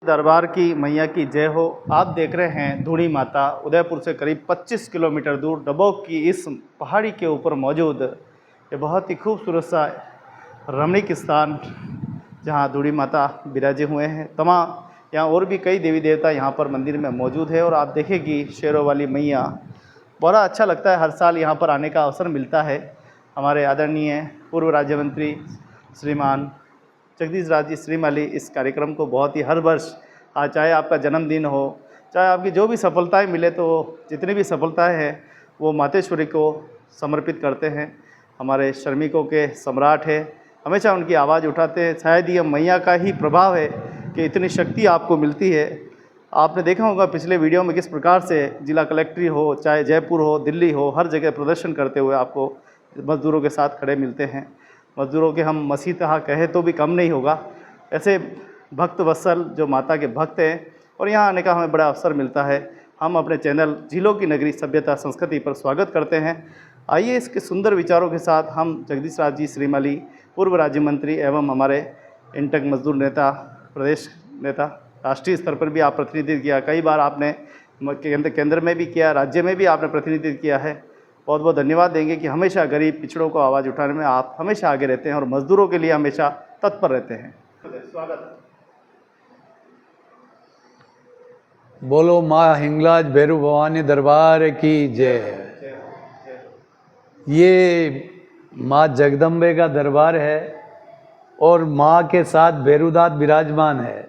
दरबार की मैया की जय हो। आप देख रहे हैं धूणी माता उदयपुर से करीब 25 किलोमीटर दूर डबोक की इस पहाड़ी के ऊपर मौजूद ये बहुत ही खूबसूरत सा रमणीक स्थान जहां धूणी माता विराजे हुए हैं। तमाम यहाँ और भी कई देवी देवता यहाँ पर मंदिर में मौजूद है और आप देखेंगी शेरों वाली मैया। बड़ा अच्छा लगता है, हर साल यहाँ पर आने का अवसर मिलता है। हमारे आदरणीय पूर्व राज्य मंत्री श्रीमान जगदीश राज जी श्रीमाली इस कार्यक्रम को बहुत ही हर वर्ष, चाहे आपका जन्मदिन हो, चाहे आपकी जो भी सफलताएं मिले, तो जितनी भी सफलताएं हैं वो मातेश्वरी को समर्पित करते हैं। हमारे श्रमिकों के सम्राट है, हमेशा उनकी आवाज़ उठाते हैं। शायद ये मैया का ही प्रभाव है कि इतनी शक्ति आपको मिलती है। आपने देखा होगा पिछले वीडियो में किस प्रकार से जिला कलेक्ट्री हो, चाहे जयपुर हो, दिल्ली हो, हर जगह प्रदर्शन करते हुए आपको मज़दूरों के साथ खड़े मिलते हैं। मज़दूरों के हम मसीहा कहे तो भी कम नहीं होगा। ऐसे भक्त वत्सल जो माता के भक्त हैं और यहाँ आने का हमें बड़ा अवसर मिलता है। हम अपने चैनल झीलों की नगरी सभ्यता संस्कृति पर स्वागत करते हैं। आइए इसके सुंदर विचारों के साथ हम जगदीश राज जी श्रीमाली, पूर्व राज्य मंत्री एवं हमारे इंटक मजदूर नेता, प्रदेश नेता, राष्ट्रीय स्तर पर भी आप प्रतिनिधित्व किया, कई बार आपने केंद्र में भी किया, राज्य में भी आपने प्रतिनिधित्व किया है। बहुत बहुत धन्यवाद देंगे कि हमेशा गरीब पिछड़ों को आवाज़ उठाने में आप हमेशा आगे रहते हैं और मजदूरों के लिए हमेशा तत्पर रहते हैं। स्वागत। बोलो माँ हिंगलाज भैरू भवानी दरबार की जय। ये माँ जगदम्बे का दरबार है और माँ के साथ भैरूदास विराजमान है।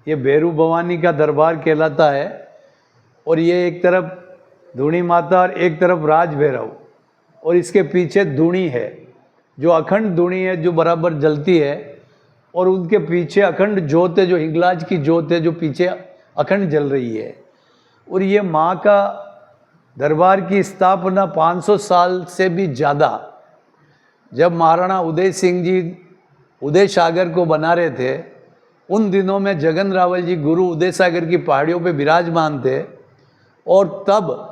ये भैरू भवानी का दरबार कहलाता है और ये एक तरफ धूणी माता और एक तरफ राज भैरव, और इसके पीछे धूणी है जो अखंड धूणी है, जो बराबर जलती है, और उनके पीछे अखंड ज्योत है, जो हिंगलाज की ज्योत है, जो पीछे अखंड जल रही है। और ये माँ का दरबार की स्थापना 500 साल से भी ज़्यादा, जब महाराणा उदय सिंह जी उदय सागर को बना रहे थे, उन दिनों में जगन रावल जी गुरु उदय सागर की पहाड़ियों पे विराजमान थे, और तब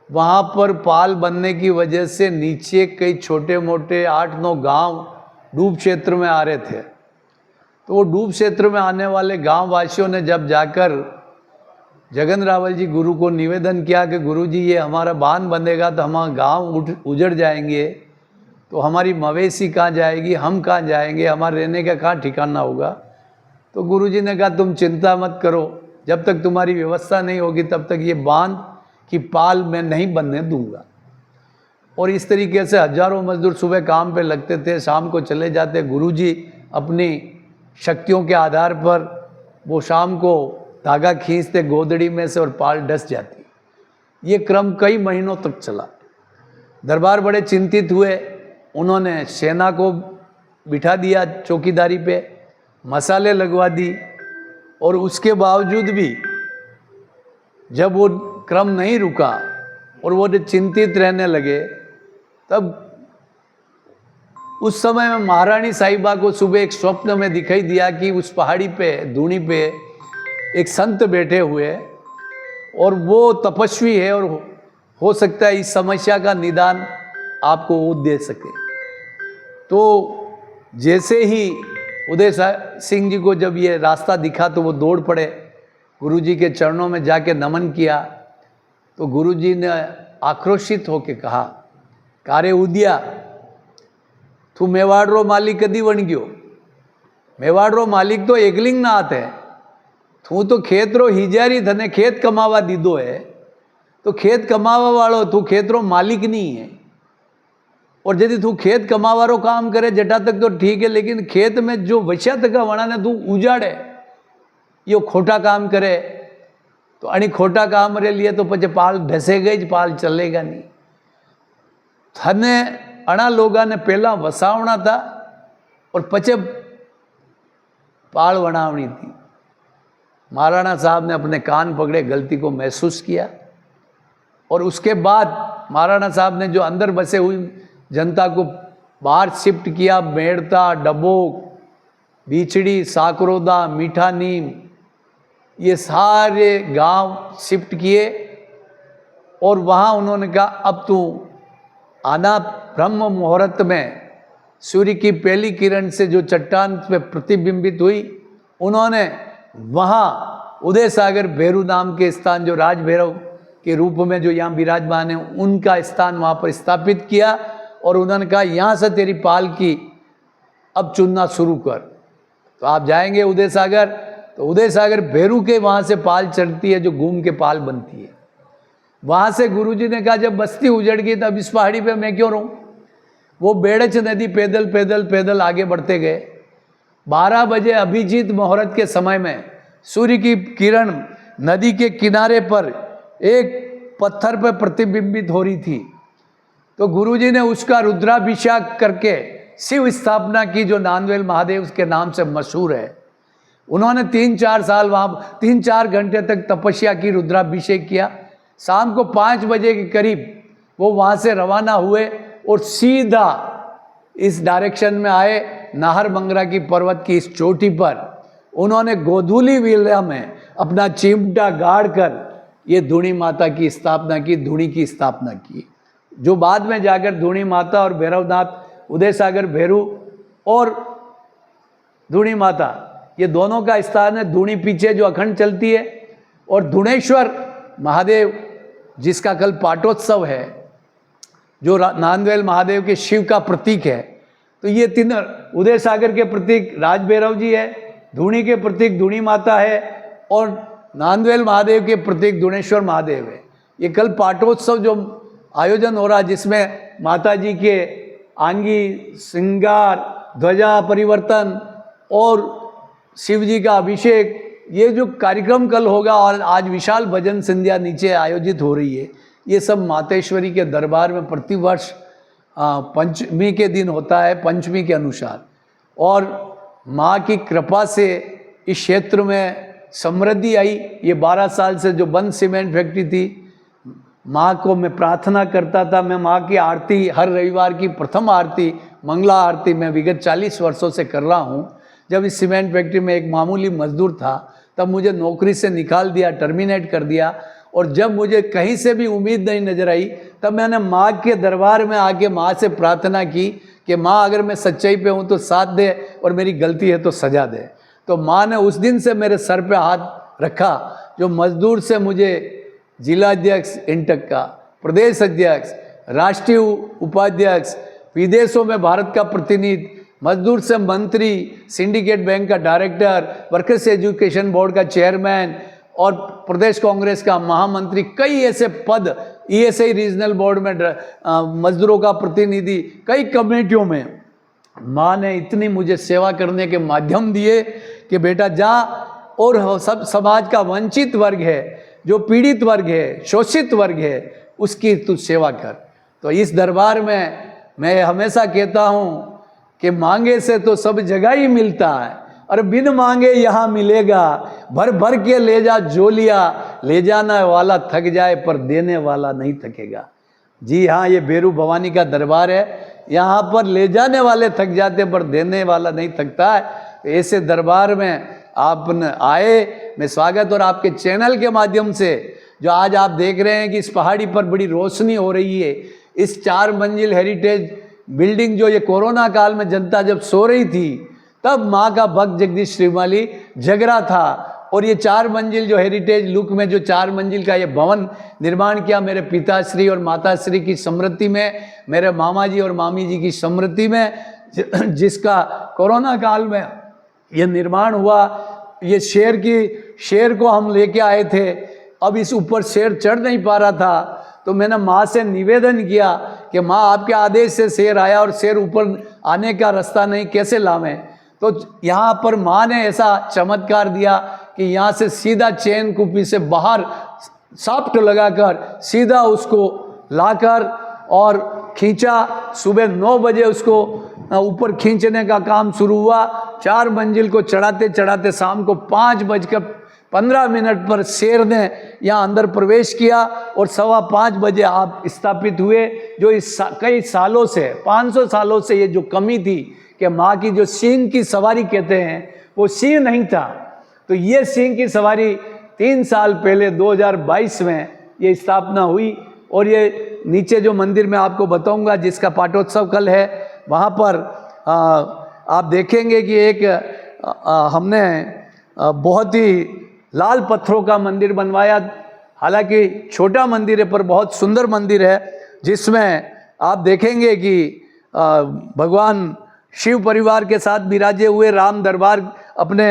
वहाँ पर पाल बनने की वजह से नीचे कई छोटे मोटे 8-9 गांव डूब क्षेत्र में आ रहे थे। तो वो डूब क्षेत्र में आने वाले गांव वासियों ने जब जाकर जगन रावल जी गुरु को निवेदन किया कि गुरु जी ये हमारा बांध बंधेगा तो हमारा गांव उजड़ जाएंगे, तो हमारी मवेशी कहाँ जाएगी, हम कहाँ जाएंगे, हमारे रहने का कहाँ ठिकाना होगा। तो गुरु जी ने कहा तुम चिंता मत करो, जब तक तुम्हारी व्यवस्था नहीं होगी तब तक ये बांध की पाल मैं नहीं बनने दूंगा। और इस तरीके से हजारों मजदूर सुबह काम पे लगते थे, शाम को चले जाते। गुरुजी अपनी शक्तियों के आधार पर वो शाम को धागा खींचते गोदड़ी में से और पाल डस जाती। ये क्रम कई महीनों तक चला। दरबार बड़े चिंतित हुए, उन्होंने सेना को बिठा दिया चौकीदारी पे, मसाले लगवा दी, और उसके बावजूद भी जब वो क्रम नहीं रुका और वो चिंतित रहने लगे, तब उस समय में महारानी साहिबा को सुबह एक स्वप्न में दिखाई दिया कि उस पहाड़ी पे, धूणी पे एक संत बैठे हुए और वो तपस्वी है और हो सकता है इस समस्या का निदान आपको वो दे सके। तो जैसे ही उदय सिंह जी को जब ये रास्ता दिखा तो वो दौड़ पड़े, गुरुजी के चरणों में जाके नमन किया। तो गुरुजी ने आक्रोशित होकर कहा, कारे उदिया तू मेवाड़ो मालिक कदी बन गयो, मेवाड़ो मालिक तो एकलिंग ना आते, तू तो खेतरो हिजारी धने खेत कमावा दीदो है, तो खेत कमावा वालो तू खेतरो मालिक नहीं है। और यदि तू खेत कमावारो काम करे जटा तक तो ठीक है, लेकिन खेत में जो वस्या तक वणा ने तू उजाड़े, यो खोटा काम करे, तो अणी खोटा काम रे लिए तो पचे पाल ढसेगा ज, पाल चलेगा नहीं। थने अणा लोगा ने पहला वसावना था और पचे पाल वणावनी थी। महाराणा साहब ने अपने कान पकड़े, गलती को महसूस किया, और उसके बाद महाराणा साहब ने जो अंदर बसे हुई जनता को बाहर शिफ्ट किया। मेड़ता, डबोक, बीचड़ी, साकरोदा, मीठा नीम, ये सारे गांव शिफ्ट किए, और वहाँ उन्होंने कहा अब तू आना। ब्रह्म मुहूर्त में सूर्य की पहली किरण से जो चट्टान पे प्रतिबिंबित हुई, उन्होंने वहाँ उदय सागर भैरू नाम के स्थान, जो राज भैरव के रूप में जो यहाँ विराजमान है, उनका स्थान वहाँ पर स्थापित किया और उन्होंने कहा यहाँ से तेरी पाल की अब चुनना शुरू कर। तो आप जाएंगे उदय सागर, तो उदय सागर भैरू के वहाँ से पाल चढ़ती है, जो घूम के पाल बनती है। वहाँ से गुरुजी ने कहा जब बस्ती उजड़ गई तब इस पहाड़ी पे मैं क्यों रहूँ। वो बेड़च नदी पैदल पैदल पैदल आगे बढ़ते गए। 12 बजे अभिजीत मुहूर्त के समय में सूर्य की किरण नदी के किनारे पर एक पत्थर पर प्रतिबिंबित हो रही थी। तो गुरुजी ने उसका रुद्राभिषेक करके शिव स्थापना की, जो नांदवेल महादेव उसके नाम से मशहूर है। उन्होंने 3-4 साल वहाँ 3-4 घंटे तक तपस्या की, रुद्राभिषेक किया। शाम को 5 बजे के करीब वो वहाँ से रवाना हुए और सीधा इस डायरेक्शन में आए नाहर मंगरा की पर्वत की इस चोटी पर। उन्होंने गोधूली विला में अपना चिमटा गाड़ कर ये धूणी माता की स्थापना की, धूणी की स्थापना की, जो बाद में जाकर धूणी माता और भैरवनाथ, उदय सागर भैरू और धूणी माता, ये दोनों का स्थान है। धूणी पीछे जो अखंड चलती है, और धुणेश्वर महादेव जिसका कल पाटोत्सव है, जो नांदवेल महादेव के शिव का प्रतीक है। तो ये तीनों, उदय सागर के प्रतीक राज भैरव जी है, धूणी के प्रतीक धूणी माता है, और नांदवेल महादेव के प्रतीक धुणेश्वर महादेव है। ये कल पाटोत्सव जो आयोजन हो रहा है, जिसमें माता जी के आंगी श्रृंगार, ध्वजा परिवर्तन और शिव जी का अभिषेक, ये जो कार्यक्रम कल होगा, और आज विशाल भजन संध्या नीचे आयोजित हो रही है, ये सब मातेश्वरी के दरबार में प्रतिवर्ष पंचमी के दिन होता है, पंचमी के अनुसार। और माँ की कृपा से इस क्षेत्र में समृद्धि आई। ये 12 साल से जो बंद सीमेंट फैक्ट्री थी, माँ को मैं प्रार्थना करता था। मैं माँ की आरती हर रविवार की प्रथम आरती, मंगला आरती मैं विगत 40 वर्षों से कर रहा हूँ। जब इस सीमेंट फैक्ट्री में एक मामूली मजदूर था, तब मुझे नौकरी से निकाल दिया, टर्मिनेट कर दिया। और जब मुझे कहीं से भी उम्मीद नहीं नजर आई, तब मैंने माँ के दरबार में आके माँ से प्रार्थना की कि माँ अगर मैं सच्चाई पे हूँ तो साथ दे, और मेरी गलती है तो सजा दे। तो माँ ने उस दिन से मेरे सर पे हाथ रखा। जो मजदूर से मुझे जिलाध्यक्ष इंटक का, प्रदेश अध्यक्ष, राष्ट्रीय उपाध्यक्ष, विदेशों में भारत का प्रतिनिधि, मजदूर से मंत्री, सिंडिकेट बैंक का डायरेक्टर, वर्कर्स एजुकेशन बोर्ड का चेयरमैन और प्रदेश कांग्रेस का महामंत्री, कई ऐसे पद, ईएसआई रीजनल बोर्ड में मजदूरों का प्रतिनिधि, कई कमेटियों में माँ ने इतनी मुझे सेवा करने के माध्यम दिए कि बेटा जा, और सब समाज का वंचित वर्ग है, जो पीड़ित वर्ग है, शोषित वर्ग है, उसकी तू सेवा कर। तो इस दरबार में मैं हमेशा कहता हूँ कि मांगे से तो सब जगह ही मिलता है, और बिन मांगे यहाँ मिलेगा। भर भर के ले जा जोलिया, ले जाने वाला थक जाए पर देने वाला नहीं थकेगा। जी हाँ, ये भैरू भवानी का दरबार है। यहाँ पर ले जाने वाले थक जाते पर देने वाला नहीं थकता है। तो ऐसे दरबार में आप आए, मैं स्वागत। और आपके चैनल के माध्यम से जो आज आप देख रहे हैं कि इस पहाड़ी पर बड़ी रोशनी हो रही है, इस 4 मंजिल हेरिटेज बिल्डिंग, जो ये कोरोना काल में जनता जब सो रही थी, तब माँ का भक्त जगदीश श्रीमाली जगरा था। और ये 4 मंजिल जो हेरिटेज लुक में जो 4 मंजिल का ये भवन निर्माण किया मेरे पिताश्री और माताश्री की स्मृति में, मेरे मामा जी और मामी जी की स्मृति में, जिसका कोरोना काल में ये निर्माण हुआ। ये शेर को हम लेके आए थे। अब इस ऊपर शेर चढ़ नहीं पा रहा था, तो मैंने माँ से निवेदन किया कि माँ आपके आदेश से शेर आया और शेर ऊपर आने का रास्ता नहीं, कैसे लावें। तो यहाँ पर माँ ने ऐसा चमत्कार दिया कि यहाँ से सीधा चैन कुपी से बाहर साफ्ट लगाकर सीधा उसको लाकर और खींचा। सुबह 9 बजे उसको ऊपर खींचने का काम शुरू हुआ। 4 मंजिल को चढ़ाते चढ़ाते शाम को 5:15 पर शेर ने यहाँ अंदर प्रवेश किया और 5:15 बजे आप स्थापित हुए। जो इस कई सालों से, 500 सालों से ये जो कमी थी कि माँ की जो सिंह की सवारी कहते हैं, वो सिंह नहीं था। तो ये सिंह की सवारी 3 साल पहले 2022 में ये स्थापना हुई। और ये नीचे जो मंदिर मैं आपको बताऊंगा, जिसका पाटोत्सव कल है, वहाँ पर आप देखेंगे कि एक हमने बहुत ही लाल पत्थरों का मंदिर बनवाया। हालांकि छोटा मंदिर है पर बहुत सुंदर मंदिर है, जिसमें आप देखेंगे कि भगवान शिव परिवार के साथ विराजे हुए राम दरबार अपने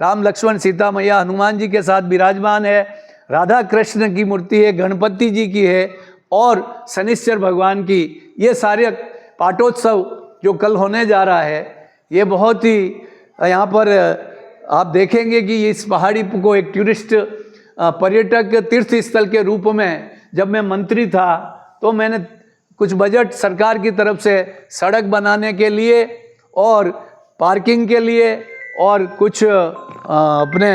राम लक्ष्मण सीता मैया हनुमान जी के साथ विराजमान है। राधा कृष्ण की मूर्ति है, गणपति जी की है और शनिश्चर भगवान की। ये सारे पाटोत्सव जो कल होने जा रहा है, ये बहुत ही यहाँ पर आप देखेंगे कि इस पहाड़ी को एक टूरिस्ट पर्यटक तीर्थ स्थल के रूप में, जब मैं मंत्री था तो मैंने कुछ बजट सरकार की तरफ से सड़क बनाने के लिए और पार्किंग के लिए और कुछ अपने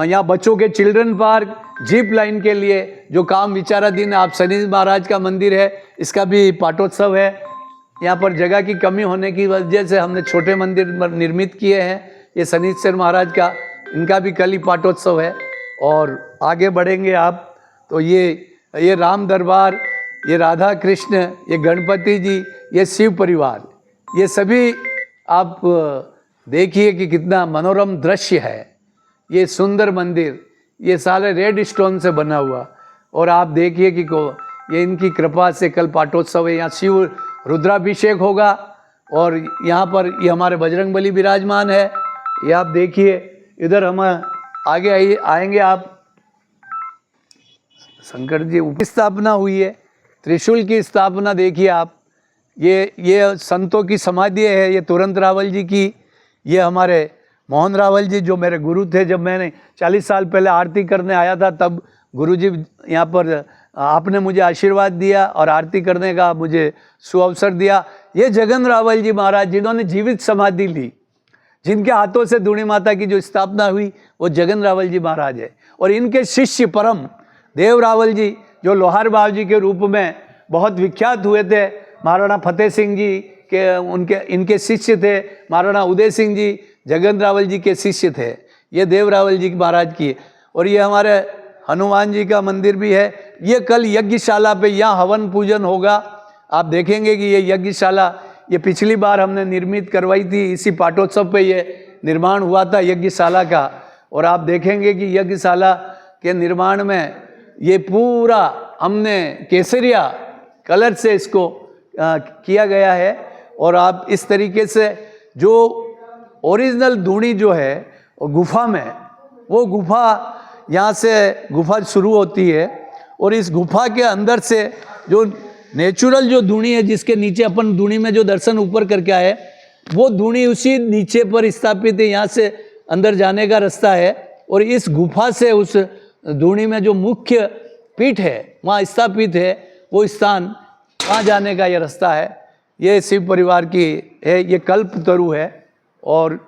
यहाँ बच्चों के चिल्ड्रन पार्क, जीप लाइन के लिए जो काम विचाराधीन है। आप शनि महाराज का मंदिर है, इसका भी पाटोत्सव है। यहाँ पर जगह की कमी होने की वजह से हमने छोटे मंदिर निर्मित किए हैं। ये शनिश्चर महाराज का, इनका भी कल ही पाटोत्सव है। और आगे बढ़ेंगे आप तो ये राम दरबार, ये राधा कृष्ण, ये गणपति जी, ये शिव परिवार, ये सभी आप देखिए कि कितना मनोरम दृश्य है। ये सुंदर मंदिर, ये सारे रेड स्टोन से बना हुआ। और आप देखिए कि ये इनकी कृपा से कल पाटोत्सव है। यहाँ शिव रुद्राभिषेक होगा और यहाँ पर ये हमारे बजरंगबली विराजमान है। ये आप देखिए, इधर हम आगे आएंगे आप, शंकर जी स्थापना हुई है, त्रिशूल की स्थापना देखिए आप। ये संतों की समाधि है, ये तुरंत रावल जी की। ये हमारे मोहन रावल जी जो मेरे गुरु थे, जब मैंने 40 साल पहले आरती करने आया था तब गुरु जी यहाँ पर आपने मुझे आशीर्वाद दिया और आरती करने का मुझे सुअवसर दिया। ये जगन रावल जी महाराज जिन्होंने जीवित समाधि ली, जिनके हाथों से धूणी माता की जो स्थापना हुई, वो जगन रावल जी महाराज है। और इनके शिष्य परम देव रावल जी जो लोहार बाव जी के रूप में बहुत विख्यात हुए थे, महाराणा फतेह सिंह जी के इनके शिष्य थे। महाराणा उदय सिंह जी जगन रावल जी के शिष्य थे। ये देव रावल जी महाराज की। और ये हमारे हनुमान जी का मंदिर भी है। ये कल यज्ञशाला पे यहाँ हवन पूजन होगा। आप देखेंगे कि ये यज्ञशाला, ये पिछली बार हमने निर्मित करवाई थी, इसी पाटोत्सव पे ये निर्माण हुआ था यज्ञशाला का। और आप देखेंगे कि यज्ञशाला के निर्माण में ये पूरा हमने केसरिया कलर से इसको किया गया है। और आप इस तरीके से जो ओरिजिनल धूणी जो है गुफा में, वो गुफा यहाँ से गुफा शुरू होती है और इस गुफा के अंदर से जो नेचुरल जो धूणी है, जिसके नीचे अपन धूणी में जो दर्शन ऊपर करके आए, वो धूणी उसी नीचे पर स्थापित है। यहाँ से अंदर जाने का रास्ता है और इस गुफा से उस धूणी में जो मुख्य पीठ है वहाँ स्थापित है, वो स्थान, वहाँ जाने का ये रास्ता है। ये शिव परिवार की है, ये कल्पतरु है और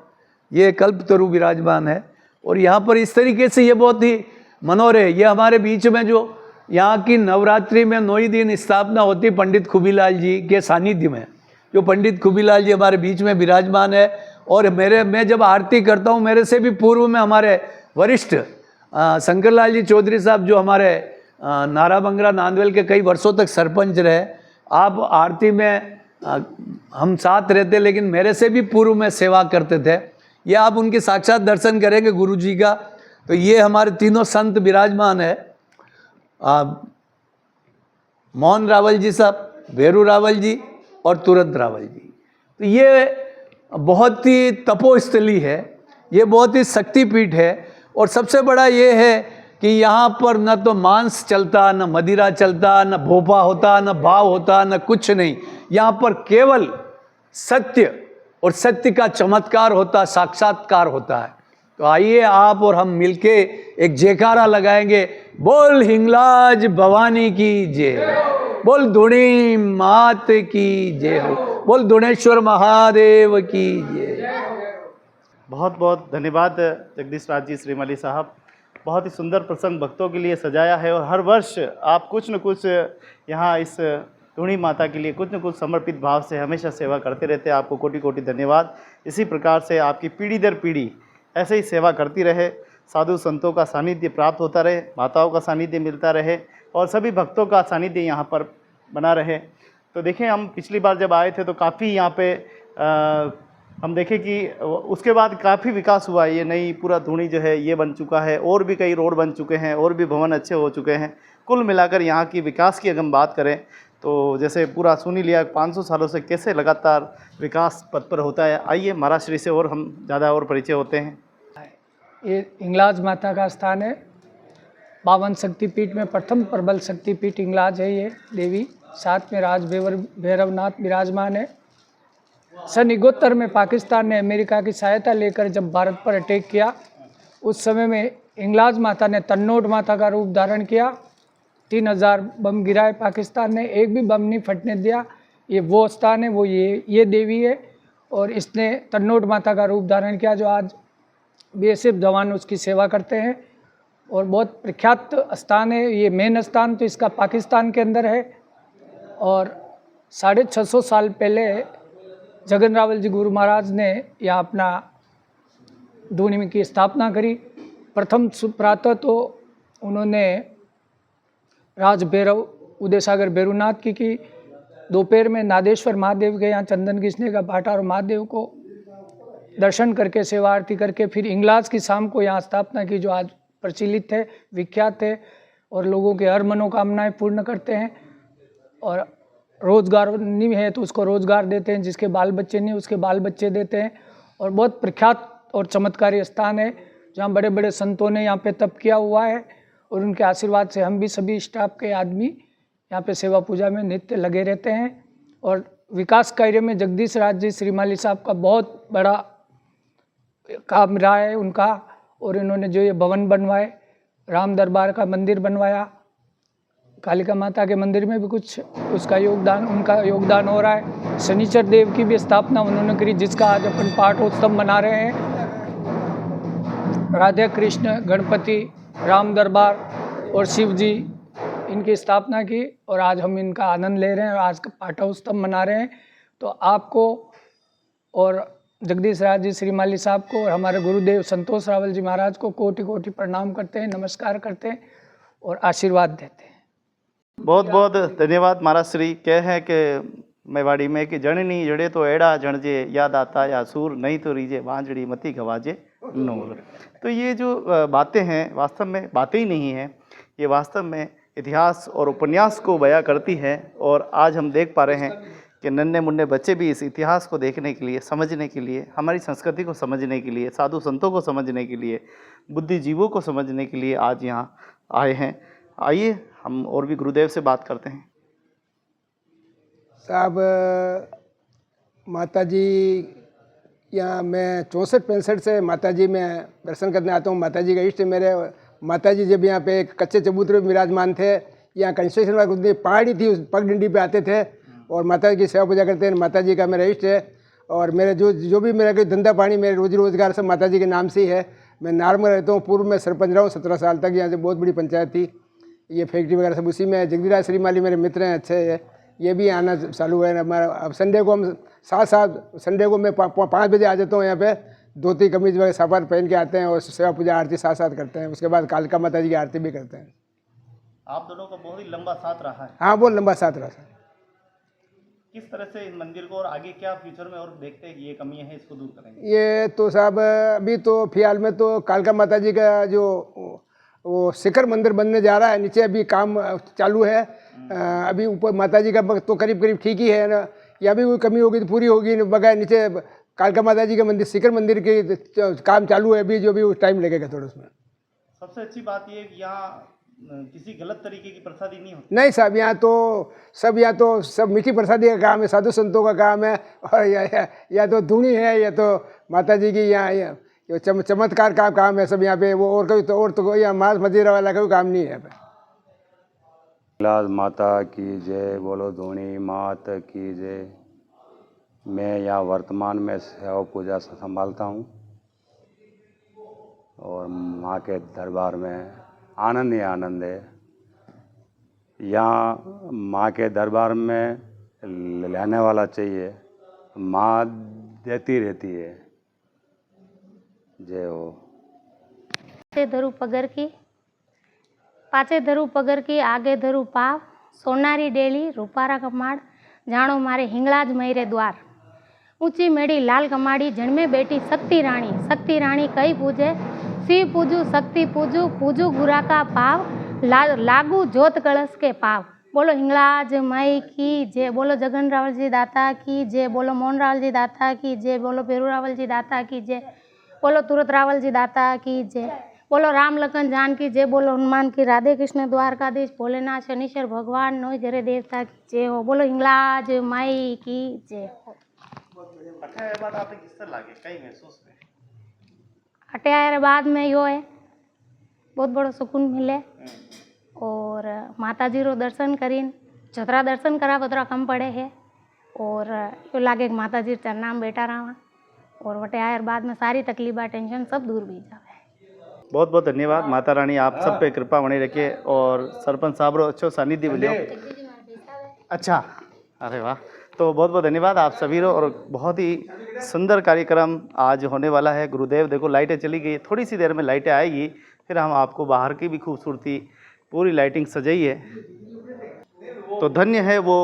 ये कल्पतरु विराजमान है। और यहाँ पर इस तरीके से ये बहुत ही मनोहर है। ये हमारे बीच में जो यहाँ की नवरात्रि में 9 दिन स्थापना होती पंडित खूबीलाल जी के सानिध्य में, जो पंडित खूबीलाल जी हमारे बीच में विराजमान है। और मैं जब आरती करता हूँ, मेरे से भी पूर्व में हमारे वरिष्ठ शंकरलाल जी चौधरी साहब, जो हमारे नाराबंगरा नांदवेल के कई वर्षों तक सरपंच रहे, आप आरती में हम साथ रहते, लेकिन मेरे से भी पूर्व में सेवा करते थे। ये आप उनके साक्षात दर्शन करेंगे गुरु जी का। तो ये हमारे तीनों संत विराजमान है, मोहन रावल जी साहब, भेरू रावल जी और तुरंत रावल जी। तो ये बहुत ही तपोस्थली है, ये बहुत ही शक्तिपीठ है। और सबसे बड़ा ये है कि यहाँ पर न तो मांस चलता, न मदिरा चलता, न भोपा होता, न भाव होता, न कुछ नहीं। यहाँ पर केवल सत्य और सत्य का चमत्कार होता, साक्षात्कार होता है। तो आइए आप और हम मिलके एक जयकारा लगाएंगे, बोल हिंगलाज भवानी की जय, बोल धूणी मात की जय हो, बोल धुणेश्वर महादेव की जय। बहुत बहुत धन्यवाद जगदीश राज जी श्रीमाली साहब। बहुत ही सुंदर प्रसंग भक्तों के लिए सजाया है और हर वर्ष आप कुछ न कुछ यहाँ इस धूणी माता के लिए कुछ न कुछ समर्पित भाव से हमेशा सेवा करते रहते हैं। आपको कोटि कोटि धन्यवाद। इसी प्रकार से आपकी पीढ़ी दर पीढ़ी ऐसे ही सेवा करती रहे, साधु संतों का सानिध्य प्राप्त होता रहे, माताओं का सानिध्य मिलता रहे और सभी भक्तों का सानिध्य यहाँ पर बना रहे। तो देखें, हम पिछली बार जब आए थे तो काफ़ी यहाँ पे हम देखें कि उसके बाद काफ़ी विकास हुआ है। ये नई पूरा धूनी जो है ये बन चुका है, और भी कई रोड बन चुके हैं, और भी भवन अच्छे हो चुके हैं। कुल मिलाकर यहाँ की विकास की अगर हम बात करें तो जैसे पूरा सुन ही लिया 500 सालों से कैसे लगातार विकास पथ पर होता है। आइए महाराज श्री से और हम ज़्यादा और परिचय होते हैं। ये हिंगलाज माता का स्थान है। 52 शक्तिपीठ में प्रथम प्रबल शक्तिपीठ हिंगलाज है ये देवी। साथ में राज भैरवनाथ विराजमान है। सन 71 में पाकिस्तान ने अमेरिका की सहायता लेकर जब भारत पर अटैक किया, उस समय में हिंगलाज माता ने तन्नोट माता का रूप धारण किया। 3000 बम गिराए पाकिस्तान ने, एक भी बम नहीं फटने दिया। ये वो स्थान है, वो ये देवी है, और इसने तन्नोट माता का रूप धारण किया, जो आज बीएसएफ जवान उसकी सेवा करते हैं। और बहुत प्रख्यात स्थान है ये। मेन स्थान तो इसका पाकिस्तान के अंदर है, और 650 साल पहले जगन रावल जी गुरु महाराज ने यहाँ अपना धूनी की स्थापना करी। प्रथम प्रातः तो उन्होंने राज भैरव उदय सागर भैरवनाथ की दोपहर में नादेश्वर महादेव के यहाँ चंदन घिसने का भाटा और महादेव को दर्शन करके सेवा आरती करके फिर हिंगलाज की शाम को यहाँ स्थापना की, जो आज प्रचलित है, विख्यात है, और लोगों के हर मनोकामनाएं पूर्ण करते हैं। और रोजगार नहीं है तो उसको रोजगार देते हैं, जिसके बाल बच्चे नहीं उसके बाल बच्चे देते हैं। और बहुत प्रख्यात और चमत्कारी स्थान है, जहाँ बड़े बड़े संतों ने यहाँ पे तप किया हुआ है, और उनके आशीर्वाद से हम भी सभी स्टाफ के आदमी यहाँ पे सेवा पूजा में नित्य लगे रहते हैं। और विकास कार्य में जगदीश राज जी श्रीमाली साहब का बहुत बड़ा काम रहा है उनका। और इन्होंने जो ये भवन बनवाए, राम दरबार का मंदिर बनवाया, कालिका माता के मंदिर में भी कुछ उनका योगदान हो रहा है। शनिचर देव की भी स्थापना उन्होंने करी, जिसका आज अपन पाठोत्सव मना रहे हैं। राधे कृष्ण, गणपति, राम दरबार और शिव जी, इनकी स्थापना की, और आज हम इनका आनंद ले रहे हैं और आज का पाठोत्सव मना रहे हैं। तो आपको और जगदीश राज जी श्रीमाली साहब को और हमारे गुरुदेव संतोष रावल जी महाराज को कोटि कोटि प्रणाम करते हैं, नमस्कार करते हैं और आशीर्वाद देते हैं। बहुत बहुत धन्यवाद महाराज श्री। कह है कि मेवाड़ी में कि जणनी जड़े तो एड़ा जणजे, याद आता या सूर नहीं तो रीजे, बांझड़ी मती गवाजे नूर। तो ये जो बातें हैं वास्तव में बातें ही नहीं हैं, ये वास्तव में इतिहास और उपन्यास को बयां करती है। और आज हम देख पा रहे हैं कि नन्हे मुन्ने बच्चे भी इस इतिहास को देखने के लिए, समझने के लिए, हमारी संस्कृति को समझने के लिए, साधु संतों को समझने के लिए, बुद्धिजीवों को समझने के लिए आज यहाँ आए हैं। आइए हम और भी गुरुदेव से बात करते हैं। साहब, माता जी यहाँ मैं 64-65 से माता जी में दर्शन करने आता हूँ। माता जी का इष्ट मेरे। माता जी जब यहाँ पे एक कच्चे चबूतरे में विराजमान थे, यहाँ कंस्ट्रक्शन वाला कुछ पहाड़ी थी, उस पगडंडी पे आते थे और माता जी की सेवा पूजा करते हैं। माता जी का मेरा इष्ट है, और मेरे जो भी मेरा कोई धंधा पानी, मेरे रोजी रोजगार सब माता जी के नाम से ही है। मैं नार में रहता हूँ, पूर्व में सरपंच रहा हूँ 17 साल तक। यहाँ से बहुत बड़ी पंचायत थी, ये फैक्ट्री वगैरह सब उसी में। जगदीश श्रीमाली मेरे मित्र हैं, अच्छे हैं, ये भी आना चालू है हमारा। अब संडे को हम साथ संडे को मैं 5 बजे आ जाता हूँ यहाँ पे, धोती कमीज वगैरह सफार पहन के आते हैं और सेवा पूजा आरती साथ करते हैं। उसके बाद कालिका माता जी की आरती भी करते हैं। आप दोनों का बहुत ही लंबा साथ रहा है। हाँ, बहुत लंबा साथ रहा है। किस तरह से इस मंदिर को और आगे क्या फ्यूचर में और देखते हैं कि ये कमी है, इसको दूर करेंगे? ये तो साहब अभी तो फिलहाल में तो कालिका माता जी का जो वो शिखर मंदिर बनने जा रहा है, नीचे अभी काम चालू है। अभी ऊपर माता जी का तो करीब ठीक ही है ना, या भी कोई कमी होगी तो पूरी होगी। बगैर नीचे कालिका माता जी का मंदिर, शिखर मंदिर के काम चालू है अभी, जो भी टाइम लगेगा थोड़ा उसमें। सबसे अच्छी बात ये है कि यहाँ किसी गलत तरीके की प्रसादी नहीं होती। नहीं साहब, यहाँ तो सब मीठी प्रसादी का काम है, साधु संतों का काम है। और या तो धूनी है या तो माता जी की यहाँ चमत्कार का काम है सब यहाँ पे। वो और तो कोई यहाँ मांस मदिरा वाला कोई काम नहीं है यहाँ पे। हिंगलाज माता की जय, बोलो धूनी मात की जय। मैं यहाँ वर्तमान में सेवा पूजा संभालता हूँ और माँ के दरबार में आनंद ही आनंद है। यहाँ माँ के दरबार में लेने वाला चाहिए, माँ देती रहती है। जय हो। धरू पगर की, पाचे धरू पगर की, आगे धरू पाव, सोनारी डेली रूपारा कमाड़, जानो मारे हिंगलाज मयरे द्वार। ऊंची मेड़ी लाल कमाड़ी जन्मे बेटी शक्ति रानी कई पूजे शिव पूजू शक्ति पूजू पूजू गुरा का पाव लागू जोत कलश के पाव। बोलो हिंगलाज माई की जय, बोलो जगन रावल जी दाता की जय, बोलो मोहन रावल जी दाता की जय, बोलो पेरू रावल जी दाता की जय, बोलो तुरत रावल जी दाता की जय, बोलो राम लखन जान की जय, बोलो हनुमान की राधे कृष्ण द्वारकाधीश भोलेनाथ शनिश्वर भगवान नौ जरे देवता की जय हो। बोलो हिंगलाज माई की जय हो। बाद आपने किस तरह लागे कई महसूस में? अटे आए बाद में यो है बहुत बड़ो सुकून मिले और माता जी रो दर्शन करीन जतरा दर्शन करा बतरा कम पड़े है और यो लागे कि माता जी चरना में बैठा रहा और वटे आयर बाद में सारी तकलीफा टेंशन सब दूर भी जावे। बहुत बहुत धन्यवाद। माता रानी आप सब पे कृपा बनी रखे और सरपंच साहब रो अच्छो सानिध्य मिलो। अच्छा, अरे वाह। तो बहुत बहुत धन्यवाद आप सभी रो और बहुत ही सुंदर कार्यक्रम आज होने वाला है। गुरुदेव देखो लाइटें चली गई, थोड़ी सी देर में लाइटें आएगी, फिर हम आपको बाहर की भी खूबसूरती पूरी लाइटिंग सजाई है। तो धन्य है वो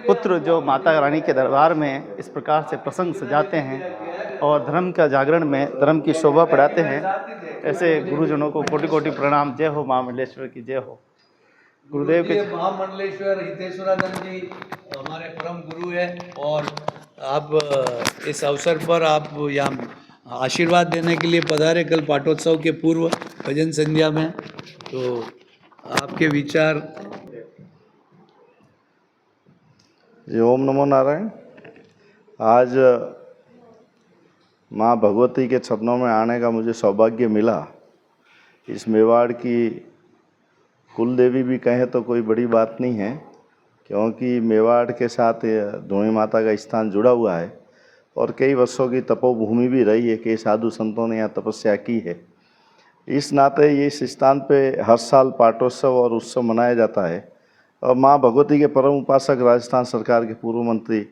पुत्र जो माता रानी के दरबार में इस प्रकार से प्रसंग सजाते हैं और धर्म का जागरण में धर्म की शोभा बढ़ाते हैं। ऐसे गुरुजनों को कोटि कोटि प्रणाम। जय हो महामंडलेश्वर की जय हो। गुरुदेव के महामंडलेश्वर हितेश्वरानंद जी हमारे परम गुरु है और आप इस अवसर पर आप यहाँ आशीर्वाद देने के लिए पधारे कल पाटोत्सव के पूर्व भजन संध्या में, तो आपके विचार। जी ओम नमो नारायण। आज माँ भगवती के चरणों में आने का मुझे सौभाग्य मिला। इस मेवाड़ की कुल देवी भी कहें तो कोई बड़ी बात नहीं है, क्योंकि मेवाड़ के साथ धूणी माता का स्थान जुड़ा हुआ है और कई वर्षों की तपोभूमि भी रही है। कई साधु संतों ने यहाँ तपस्या की है। इस नाते ये इस स्थान पे हर साल पाटोत्सव और उत्सव मनाया जाता है और माँ भगवती के परम उपासक राजस्थान सरकार के पूर्व मंत्री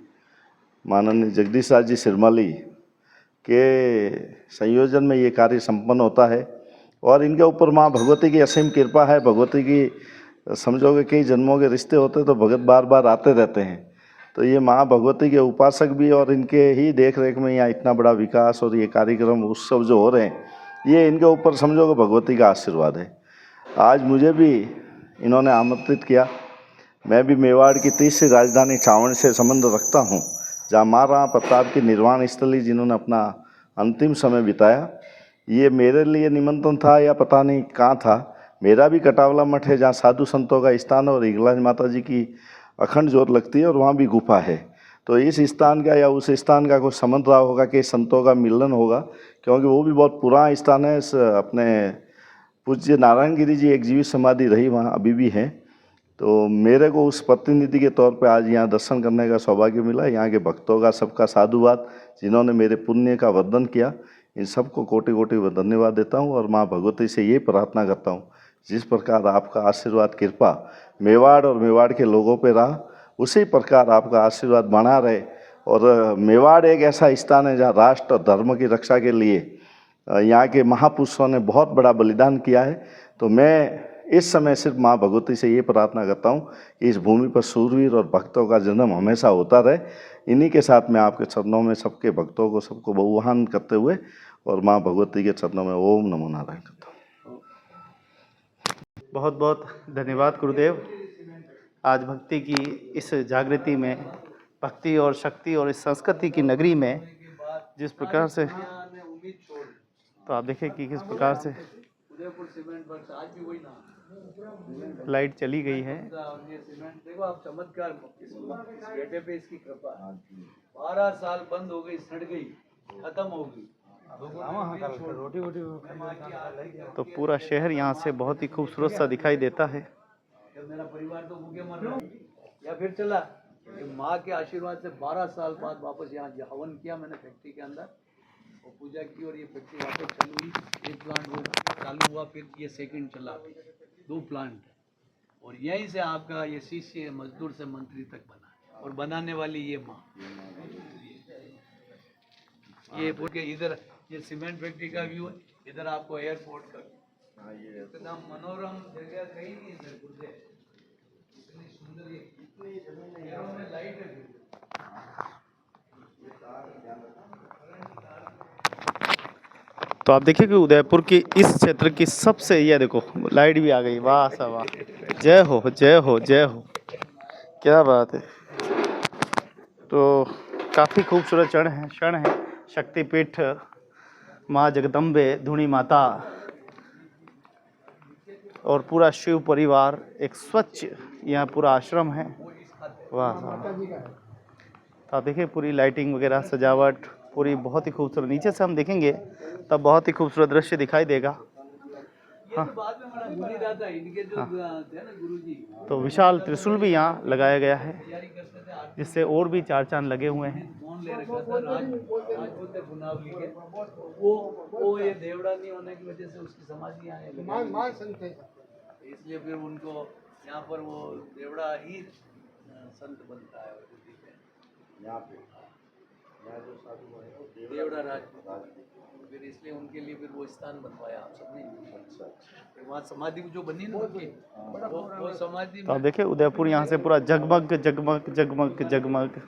माननीय जगदीश राज जी सिरमौली के संयोजन में ये कार्य संपन्न होता है और इनके ऊपर माँ भगवती की असीम कृपा है। भगवती की समझोगे कई जन्मों के रिश्ते होते तो भगत बार बार आते रहते हैं। तो ये माँ भगवती के उपासक भी और इनके ही देख रेख में यहाँ इतना बड़ा विकास और ये कार्यक्रम उत्सव जो हो रहे हैं, ये इनके ऊपर समझोगे भगवती का आशीर्वाद है। आज मुझे भी इन्होंने आमंत्रित किया। मैं भी मेवाड़ की तीसरी राजधानी छावनी से संबंध रखता हूँ, जहाँ महाराणा प्रताप की निर्वाण स्थली जिन्होंने अपना अंतिम समय बिताया। ये मेरे लिए निमंत्रण था या पता नहीं कहाँ था। मेरा भी कटावला मठ है जहाँ साधु संतों का स्थान और हिंगलाज माता जी की अखंड जोत लगती है और वहाँ भी गुफा है। तो इस स्थान का या उस स्थान का कोई संबंध रहा होगा कि संतों का मिलन होगा, क्योंकि वो भी बहुत पुराना स्थान है। अपने पूज्य नारायण गिरी जी एक जीवित समाधि रही वहाँ अभी भी है। तो मेरे को उस प्रतिनिधि के तौर पे आज यहाँ दर्शन करने का सौभाग्य मिला। यहाँ के भक्तों का सबका साधुवाद, जिन्होंने मेरे पुण्य का वर्धन किया, इन सबको कोटि कोटि धन्यवाद देता हूँ और माँ भगवती से ये प्रार्थना करता हूँ जिस प्रकार आपका आशीर्वाद कृपा मेवाड़ और मेवाड़ के लोगों पे रहा, उसी प्रकार आपका आशीर्वाद बना रहे। और मेवाड़ एक ऐसा स्थान है जहाँ राष्ट्र और धर्म की रक्षा के लिए यहाँ के महापुरुषों ने बहुत बड़ा बलिदान किया है। तो मैं इस समय सिर्फ माँ भगवती से ये प्रार्थना करता हूँ कि इस भूमि पर सूरवीर और भक्तों का जन्म हमेशा होता रहे। इन्हीं के साथ मैं आपके चरणों में सबके भक्तों को सबको बहुवाहन करते हुए और माँ भगवती के चरणों में ओम नमो नारायण करता हूँ। बहुत बहुत धन्यवाद गुरुदेव। आज भक्ति की इस जागृति में, भक्ति और शक्ति और इस संस्कृति की नगरी में जिस प्रकार से, तो आप देखिए कि किस प्रकार से लाइट चली गई है। देखो आप चमत्कार, इस बेटे पे इसकी कृपा। 12 साल बंद हो गई, सड़ गई, खत्म हो गई। तो पूरा शहर यहाँ से बहुत ही खूबसूरत सा दिखाई देता है। मेरा परिवार तो भूखे मर रहा या फिर चला। ये माँ के आशीर्वाद से 12 साल बाद वापस यहाँ हवन किया मैंने फैक्ट्री के अंदर और पूजा की और ये फैक्ट्री वापस चालू हुई। एक प्लांट वो चालू हुआ, फिर ये सेकंड चला, 2 प्लांट। और यहीं से आपका ये शिष्य मजदूर से मंत्री तक बना और बनाने वाली ये माँ। ये इधर ये सीमेंट फैक्ट्री का व्यू है, इधर आपको एयरपोर्ट का। इतना मनोरम जगह कहीं नहीं है गुरुदेव, इतनी सुंदर, इतनी जमीन में लाइट है। तो आप देखिए कि उदयपुर की इस क्षेत्र की सबसे, ये देखो लाइट भी आ गई, वाह सा वाह, जय हो जय हो जय हो, क्या बात है। तो काफ़ी खूबसूरत क्षण है। शक्तिपीठ माँ जगदम्बे धूणी माता और पूरा शिव परिवार, एक स्वच्छ यहाँ पूरा आश्रम है, वाह वाह। तो आप देखिए पूरी लाइटिंग वगैरह सजावट पूरी बहुत ही खूबसूरत, नीचे से हम देखेंगे तब बहुत ही खूबसूरत दृश्य दिखाई देगा। हाँ। तो विशाल त्रिशूल भी यहाँ लगाया गया है, जिससे और भी 4 चांद लगे हुए हैं। वो ये देवड़ा नहीं होने की वजह से उसकी समाधि यहाँ है, इसलिए फिर उनको यहाँ पर वो देवड़ा ही संत बनता है। यहाँ पे जो साधु है देवड़ा राज, फिर इसलिए उनके लिए फिर वो स्थान बनवाया आप सबने। फिर वहाँ समाधि जो बनी ना उनकी, वो समाधि। तो आप देखिए उदयपुर यहाँ से पूरा जगमग जगमग जगमग जगमग।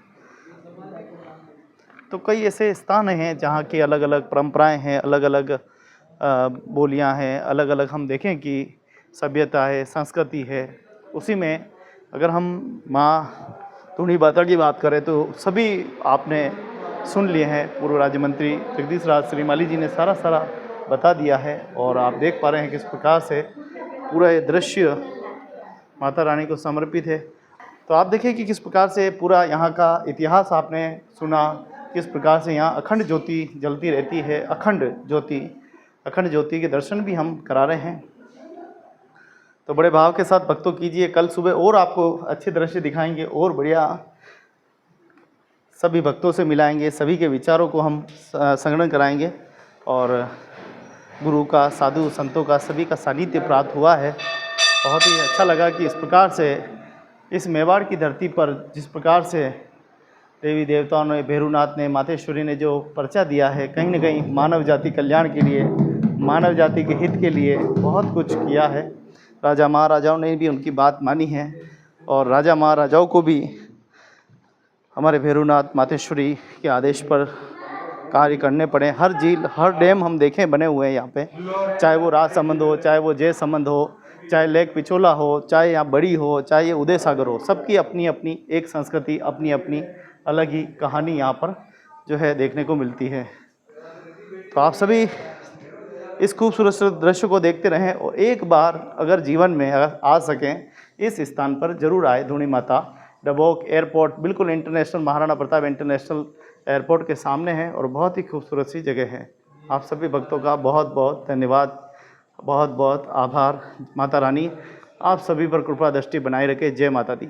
तो कई ऐसे स्थान हैं जहाँ की अलग अलग परंपराएं हैं, अलग अलग बोलियां हैं, अलग अलग हम देखें कि सभ्यता है, संस्कृति है। उसी में अगर हम माँ धूणी माता की बात करें तो सभी आपने सुन लिए हैं, पूर्व राज्य मंत्री जगदीश राज श्रीमाली जी ने सारा बता दिया है। और आप देख पा रहे हैं किस प्रकार से पूरा ये दृश्य माता रानी को समर्पित है। तो आप देखिए कि किस प्रकार से पूरा यहाँ का इतिहास आपने सुना, किस प्रकार से यहाँ अखंड ज्योति जलती रहती है। अखंड ज्योति के दर्शन भी हम करा रहे हैं। तो बड़े भाव के साथ भक्तों कीजिए। कल सुबह और आपको अच्छे दृश्य दिखाएंगे और बढ़िया सभी भक्तों से मिलाएंगे, सभी के विचारों को हम संग्रहण कराएंगे। और गुरु का, साधु संतों का, सभी का सानिध्य प्राप्त हुआ है। बहुत ही अच्छा लगा कि इस प्रकार से इस मेवाड़ की धरती पर जिस प्रकार से देवी देवताओं ने, भैरवनाथ ने, मातेश्वरी ने जो पर्चा दिया है, कहीं न कहीं मानव जाति कल्याण के लिए, मानव जाति के हित के लिए बहुत कुछ किया है। राजा महाराजाओं ने भी उनकी बात मानी है और राजा महाराजाओं को भी हमारे भैरवनाथ मातेश्वरी के आदेश पर कार्य करने पड़े। हर झील, हर डैम हम देखें बने हुए हैं यहाँ पे, चाहे वो राजसमंद हो, चाहे वो जयसमंद हो, चाहे लेक पिछोला हो, चाहे यहाँ बड़ी हो, चाहे ये उदय सागर हो, सबकी अपनी अपनी एक संस्कृति, अपनी अपनी अलग ही कहानी यहाँ पर जो है देखने को मिलती है। तो आप सभी इस खूबसूरत दृश्य को देखते रहें और एक बार अगर जीवन में अगर आ सकें इस स्थान पर ज़रूर आए। धूणी माता डबोक एयरपोर्ट बिल्कुल international, Maharana Pratap international airport के सामने है और बहुत ही खूबसूरत सी जगह है। आप सभी भक्तों का बहुत बहुत धन्यवाद, बहुत बहुत आभार। माता रानी आप सभी पर कृपा दृष्टि बनाए रखे। जय माता दी।